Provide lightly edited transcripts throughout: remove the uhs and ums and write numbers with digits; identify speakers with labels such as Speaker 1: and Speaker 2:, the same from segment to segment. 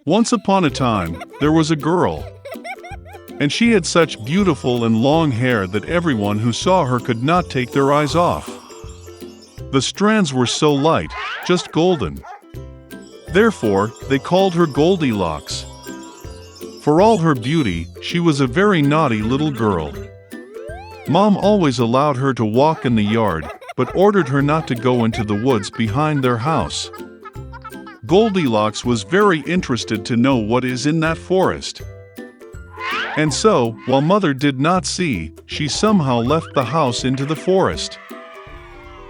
Speaker 1: Once upon a time, there was a girl, and she had such beautiful and long hair that everyone who saw her could not take their eyes off. The strands were so light, just golden. Therefore, they called her Goldilocks. For all her beauty, she was a very naughty little girl. Mom always allowed her to walk in the yard, but ordered her not to go into the woods behind their house. Goldilocks was very interested to know what is in that forest. And so, while Mother did not see, she somehow left the house into the forest.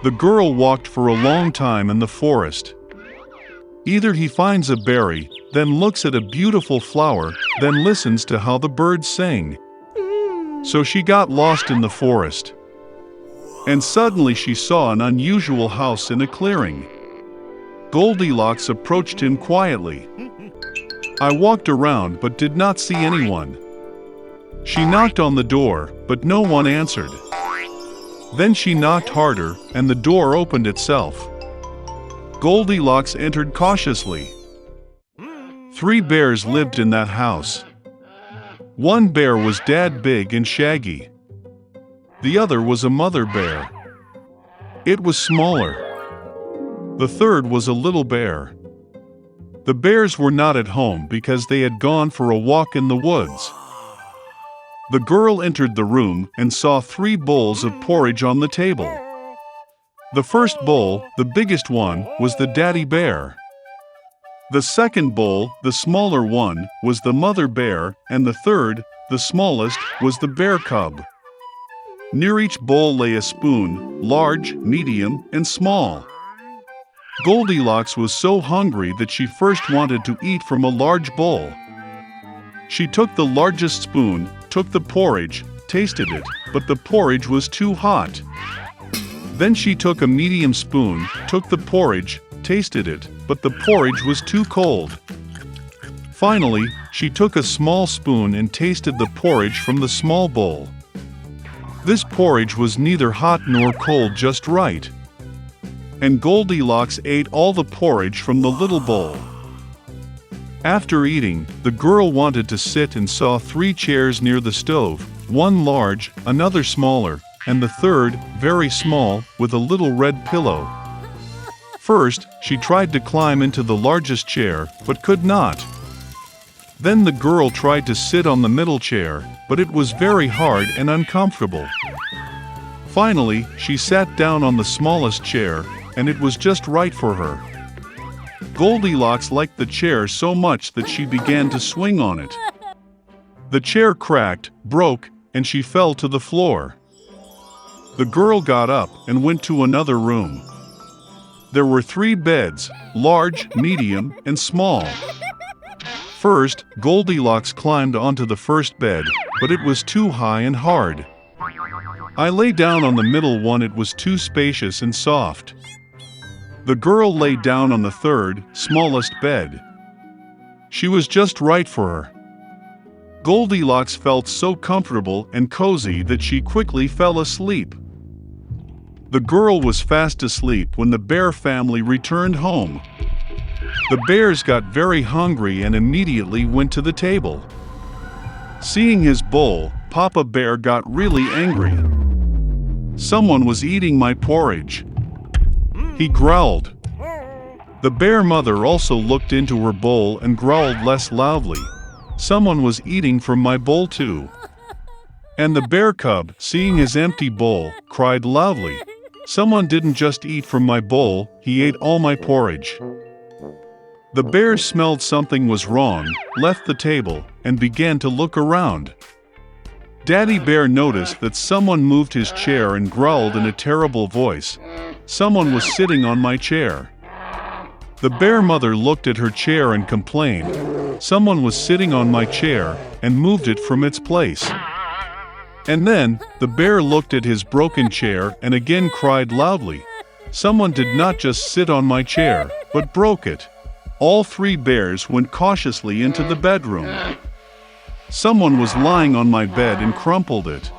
Speaker 1: The girl walked for a long time in the forest. Either he finds a berry, then looks at a beautiful flower, then listens to how the birds sing. So she got lost in the forest. And suddenly she saw an unusual house in a clearing. Goldilocks approached him quietly. I walked around but did not see anyone. She knocked on the door, but no one answered. Then she knocked harder, and the door opened itself. Goldilocks entered cautiously. 3 bears lived in that house. One bear was dad big and shaggy. The other was a mother bear. It was smaller. The third was a little bear. The bears were not at home because they had gone for a walk in the woods. The girl entered the room and saw 3 bowls of porridge on the table. The first bowl, the biggest one, was the daddy bear. The second bowl, the smaller one, was the mother bear, and the third, the smallest, was the bear cub. Near each bowl lay a spoon, large, medium, and small. Goldilocks was so hungry that she first wanted to eat from a large bowl. She took the largest spoon, took the porridge, tasted it, but the porridge was too hot. Then she took a medium spoon, took the porridge, tasted it, but the porridge was too cold. Finally, she took a small spoon and tasted the porridge from the small bowl. This porridge was neither hot nor cold, just right. And Goldilocks ate all the porridge from the little bowl. After eating, the girl wanted to sit and saw 3 chairs near the stove, one large, another smaller, and the third, very small, with a little red pillow. First, she tried to climb into the largest chair, but could not. Then the girl tried to sit on the middle chair, but it was very hard and uncomfortable. Finally, she sat down on the smallest chair, and it was just right for her. Goldilocks liked the chair so much that she began to swing on it. The chair cracked, broke, and she fell to the floor. The girl got up and went to another room. There were 3 beds, large, medium, and small. First, Goldilocks climbed onto the first bed, but it was too high and hard. I lay down on the middle one, it was too spacious and soft. The girl lay down on the third, smallest bed. She was just right for her. Goldilocks felt so comfortable and cozy that she quickly fell asleep. The girl was fast asleep when the bear family returned home. The bears got very hungry and immediately went to the table. Seeing his bowl, Papa Bear got really angry. Someone was eating my porridge. He growled. The bear mother also looked into her bowl and growled less loudly. Someone was eating from my bowl too. And the bear cub, seeing his empty bowl, cried loudly. Someone didn't just eat from my bowl, he ate all my porridge. The bears smelled something was wrong, left the table, and began to look around. Daddy Bear noticed that someone moved his chair and growled in a terrible voice. Someone was sitting on my chair. The bear mother looked at her chair and complained. Someone was sitting on my chair and moved it from its place. And then, the bear looked at his broken chair and again cried loudly. Someone did not just sit on my chair, but broke it. All 3 bears went cautiously into the bedroom. Someone was lying on my bed and crumpled it.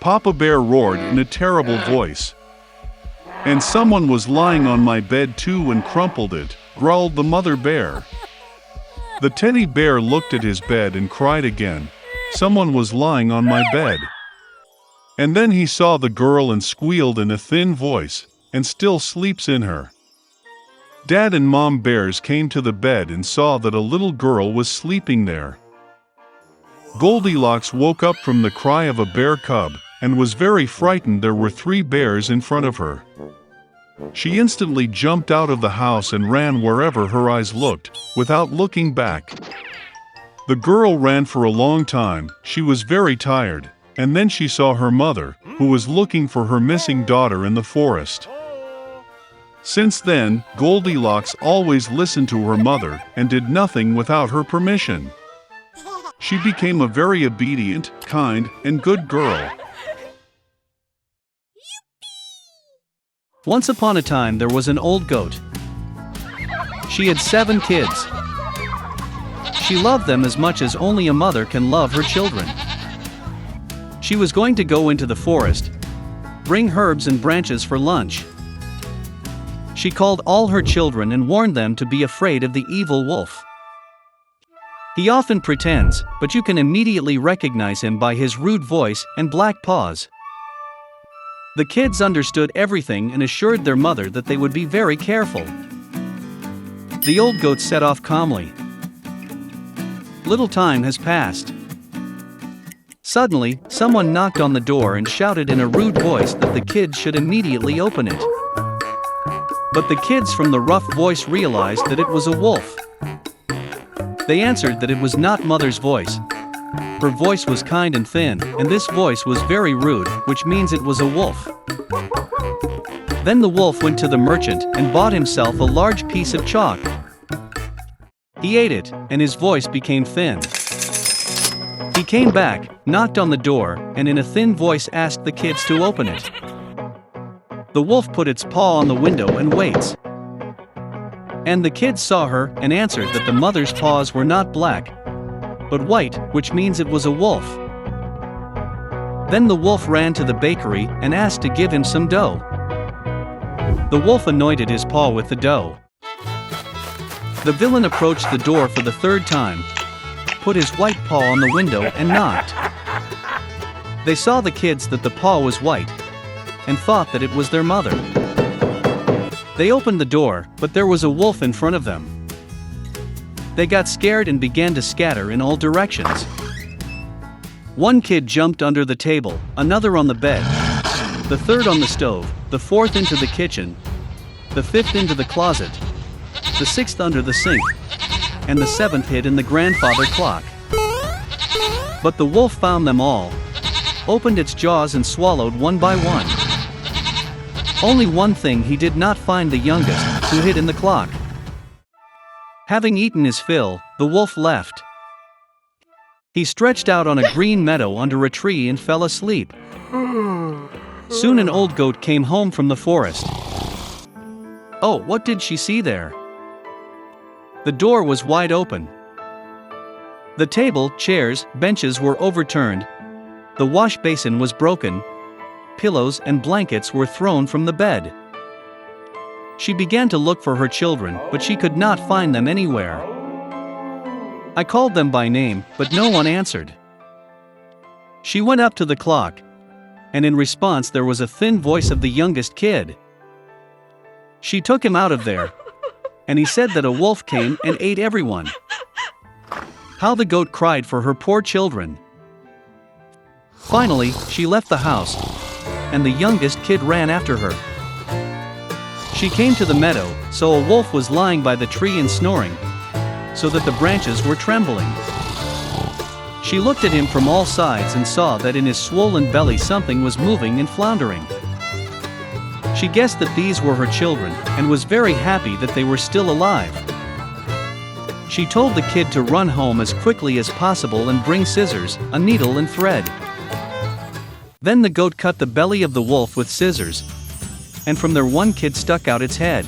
Speaker 1: Papa Bear roared in a terrible voice. And someone was lying on my bed too and crumpled it, growled the mother bear. The teddy bear looked at his bed and cried again, "Someone was lying on my bed." And then he saw the girl and squealed in a thin voice, "And still sleeps in her." Dad and Mom bears came to the bed and saw that a little girl was sleeping there. Goldilocks woke up from the cry of a bear cub, and was very frightened. There were 3 bears in front of her. She instantly jumped out of the house and ran wherever her eyes looked, without looking back. The girl ran for a long time. She was very tired, and then she saw her mother, who was looking for her missing daughter in the forest. Since then, Goldilocks always listened to her mother and did nothing without her permission. She became a very obedient, kind, and good girl.
Speaker 2: Once upon a time there was an old goat. She had 7 kids. She loved them as much as only a mother can love her children. She was going to go into the forest, bring herbs and branches for lunch. She called all her children and warned them to be afraid of the evil wolf. He often pretends, but you can immediately recognize him by his rude voice and black paws. The kids understood everything and assured their mother that they would be very careful. The old goat set off calmly. Little time has passed. Suddenly, someone knocked on the door and shouted in a rude voice that the kids should immediately open it. But the kids from the rough voice realized that it was a wolf. They answered that it was not mother's voice. Her voice was kind and thin, and this voice was very rude, which means it was a wolf. Then the wolf went to the merchant and bought himself a large piece of chalk. He ate it, and his voice became thin. He came back, knocked on the door, and in a thin voice asked the kids to open it. The wolf put its paw on the window and waits. And the kids saw her and answered that the mother's paws were not black, but white, which means it was a wolf. Then the wolf ran to the bakery and asked to give him some dough. The wolf anointed his paw with the dough. The villain approached the door for the 3rd time, put his white paw on the window and knocked. They saw the kids that the paw was white, and thought that it was their mother. They opened the door, but there was a wolf in front of them. They got scared and began to scatter in all directions. One kid jumped under the table, another on the bed, the 3rd on the stove, the 4th into the kitchen, the 5th into the closet, the 6th under the sink, and the 7th hid in the grandfather clock. But the wolf found them all, opened its jaws and swallowed one by one. Only one thing he did not find: the youngest, who hid in the clock. Having eaten his fill, the wolf left. He stretched out on a green meadow under a tree and fell asleep. Soon an old goat came home from the forest. Oh, what did she see there? The door was wide open. The table, chairs, benches were overturned. The wash basin was broken. Pillows and blankets were thrown from the bed. She began to look for her children, but she could not find them anywhere. I called them by name, but no one answered. She went up to the clock, and in response there was a thin voice of the youngest kid. She took him out of there, and he said that a wolf came and ate everyone. How the goat cried for her poor children. Finally, she left the house, and the youngest kid ran after her. She came to the meadow, so a wolf was lying by the tree and snoring, so that the branches were trembling. She looked at him from all sides and saw that in his swollen belly something was moving and floundering. She guessed that these were her children, and was very happy that they were still alive. She told the kid to run home as quickly as possible and bring scissors, a needle and thread. Then the goat cut the belly of the wolf with scissors, and from there one kid stuck out its head.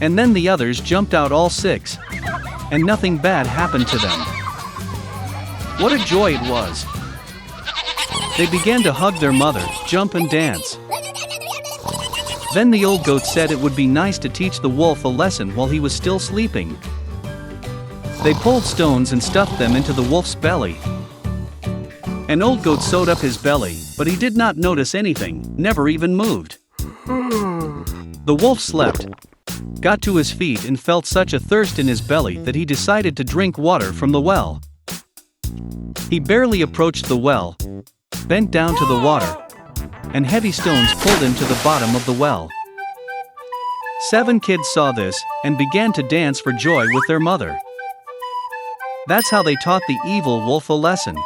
Speaker 2: And then the others jumped out, all 6, and nothing bad happened to them. What a joy it was! They began to hug their mother, jump and dance. Then the old goat said it would be nice to teach the wolf a lesson while he was still sleeping. They pulled stones and stuffed them into the wolf's belly. An old goat sewed up his belly, but he did not notice anything, never even moved. The wolf slept, got to his feet and felt such a thirst in his belly that he decided to drink water from the well. He barely approached the well, bent down to the water, and heavy stones pulled him to the bottom of the well. 7 kids saw this and began to dance for joy with their mother. That's how they taught the evil wolf a lesson.